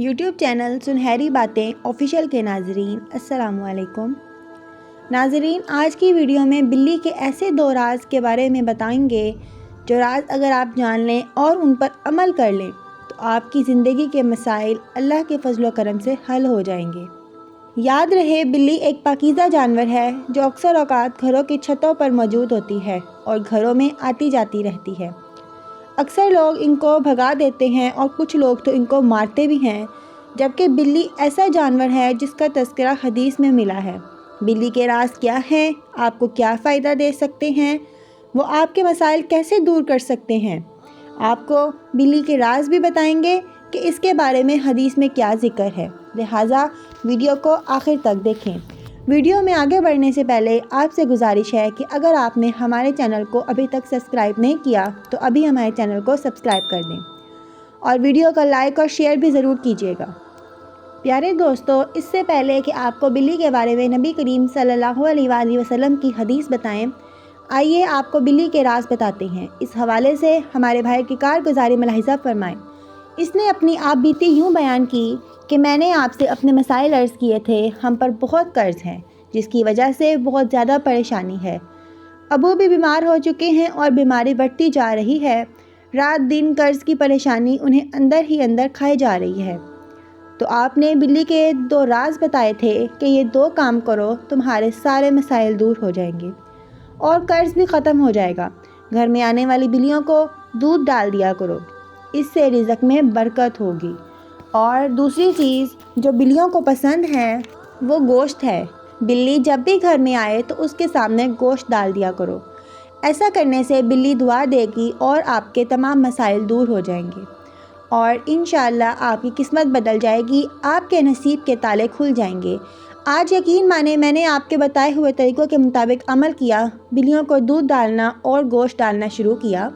YouTube channel سنہری باتیں official کے ناظرین السلام علیکم۔ ناظرین، آج کی ویڈیو میں بلی کے ایسے 2 راز کے بارے میں بتائیں گے جو راز اگر آپ جان لیں اور ان پر عمل کر لیں تو آپ کی زندگی کے مسائل اللہ کے فضل و کرم سے حل ہو جائیں گے۔ یاد رہے، بلی ایک پاکیزہ جانور ہے جو اکثر اوقات گھروں کی چھتوں پر موجود ہوتی ہے اور گھروں میں آتی جاتی رہتی ہے۔ اکثر لوگ ان کو بھگا دیتے ہیں اور کچھ لوگ تو ان کو مارتے بھی ہیں، جبکہ بلی ایسا جانور ہے جس کا تذکرہ حدیث میں ملا ہے۔ بلی کے راز کیا ہیں، آپ کو کیا فائدہ دے سکتے ہیں، وہ آپ کے مسائل کیسے دور کر سکتے ہیں، آپ کو بلی کے راز بھی بتائیں گے کہ اس کے بارے میں حدیث میں کیا ذکر ہے، لہٰذا ویڈیو کو آخر تک دیکھیں۔ ویڈیو میں آگے بڑھنے سے پہلے آپ سے گزارش ہے کہ اگر آپ نے ہمارے چینل کو ابھی تک سبسکرائب نہیں کیا تو ابھی ہمارے چینل کو سبسکرائب کر دیں اور ویڈیو کا لائک اور شیئر بھی ضرور کیجیے گا۔ پیارے دوستو، اس سے پہلے کہ آپ کو بلی کے بارے میں نبی کریم صلی اللہ علیہ وآلہ وسلم کی حدیث بتائیں، آئیے آپ کو بلی کے راز بتاتے ہیں۔ اس حوالے سے ہمارے بھائی کی کارگزاری ملاحظہ فرمائیں۔ اس نے اپنی آپ بیتی یوں بیان کی کہ میں نے آپ سے اپنے مسائل عرض کیے تھے، ہم پر بہت قرض ہے جس کی وجہ سے بہت زیادہ پریشانی ہے۔ ابو بھی بیمار ہو چکے ہیں اور بیماری بڑھتی جا رہی ہے، رات دن قرض کی پریشانی انہیں اندر ہی اندر کھائے جا رہی ہے۔ تو آپ نے بلی کے 2 راز بتائے تھے کہ یہ 2 کام کرو، تمہارے سارے مسائل دور ہو جائیں گے اور قرض بھی ختم ہو جائے گا۔ گھر میں آنے والی بلیوں کو دودھ ڈال دیا کرو، اس سے رزق میں برکت ہوگی۔ اور دوسری چیز جو بلیوں کو پسند ہے وہ گوشت ہے۔ بلی جب بھی گھر میں آئے تو اس کے سامنے گوشت ڈال دیا کرو۔ ایسا کرنے سے بلی دعا دے گی اور آپ کے تمام مسائل دور ہو جائیں گے اور انشاءاللہ آپ کی قسمت بدل جائے گی، آپ کے نصیب کے تالے کھل جائیں گے۔ آج یقین مانیں، میں نے آپ کے بتائے ہوئے طریقوں کے مطابق عمل کیا، بلیوں کو دودھ ڈالنا اور گوشت ڈالنا شروع کیا۔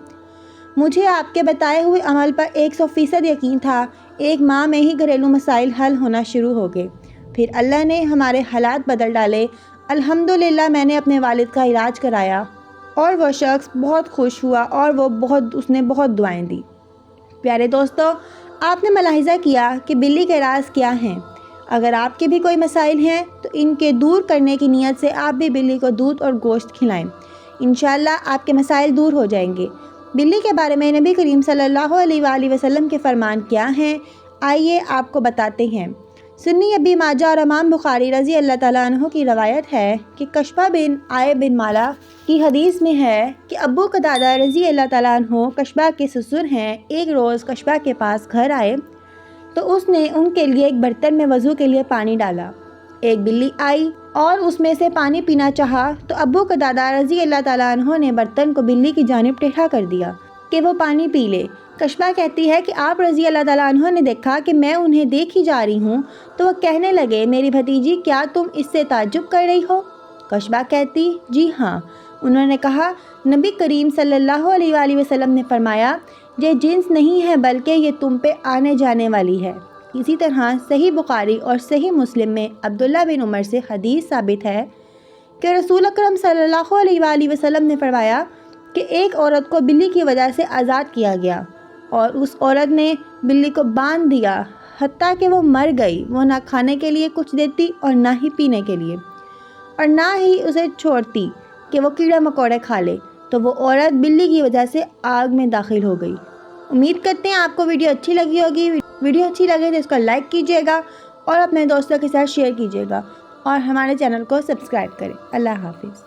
مجھے آپ کے بتائے ہوئے عمل پر 100% یقین تھا۔ 1 ماہ میں ہی گھریلو مسائل حل ہونا شروع ہو گئے۔ پھر اللہ نے ہمارے حالات بدل ڈالے۔ الحمدللہ میں نے اپنے والد کا علاج کرایا اور وہ شخص بہت خوش ہوا اور اس نے بہت دعائیں دی۔ پیارے دوستو، آپ نے ملاحظہ کیا کہ بلی کے راز کیا ہیں۔ اگر آپ کے بھی کوئی مسائل ہیں تو ان کے دور کرنے کی نیت سے آپ بھی بلی کو دودھ اور گوشت کھلائیں، انشاءاللہ آپ کے مسائل دور ہو جائیں گے۔ بلی کے بارے میں نبی کریم صلی اللہ علیہ وآلہ وسلم کے فرمان کیا ہیں، آئیے آپ کو بتاتے ہیں۔ سنی ابی ماجہ اور امام بخاری رضی اللہ تعالیٰ عنہ کی روایت ہے کہ کشبہ بن عائے بن مالا کی حدیث میں ہے کہ ابو قتادہ رضی اللہ تعالیٰ عنہ کشبہ کے سسر ہیں، ایک روز کشبہ کے پاس گھر آئے تو اس نے ان کے لیے ایک برتن میں وضو کے لیے پانی ڈالا۔ ایک بلی آئی اور اس میں سے پانی پینا چاہا تو ابو قتادہ رضی اللہ تعالیٰ عنہ نے برتن کو بلی کی جانب ٹیڑھا کر دیا کہ وہ پانی پی لے۔ کشبہ کہتی ہے کہ آپ رضی اللہ تعالیٰ عنہ نے دیکھا کہ میں انہیں دیکھی جا رہی ہوں تو وہ کہنے لگے، میری بھتیجی کیا تم اس سے تعجب کر رہی ہو؟ کشبہ کہتی، جی ہاں۔ انہوں نے کہا، نبی کریم صلی اللہ علیہ وآلہ وسلم نے فرمایا، یہ جنس نہیں ہے بلکہ یہ تم پہ آنے جانے والی ہے۔ اسی طرح صحیح بخاری اور صحیح مسلم میں عبداللہ بن عمر سے حدیث ثابت ہے کہ رسول اکرم صلی اللہ علیہ وآلہ وسلم نے فرمایا کہ ایک عورت کو بلی کی وجہ سے آزاد کیا گیا اور اس عورت نے بلی کو باندھ دیا حتیٰ کہ وہ مر گئی۔ وہ نہ کھانے کے لیے کچھ دیتی اور نہ ہی پینے کے لیے، اور نہ ہی اسے چھوڑتی کہ وہ کیڑے مکوڑے کھا لے، تو وہ عورت بلی کی وجہ سے آگ میں داخل ہو گئی۔ امید کرتے ہیں آپ کو ویڈیو اچھی لگی ہوگی۔ ویڈیو اچھی لگے تو اس کو لائک کیجیے گا اور اپنے دوستوں کے ساتھ شیئر کیجیے گا اور ہمارے چینل کو سبسکرائب کریں۔ اللہ حافظ۔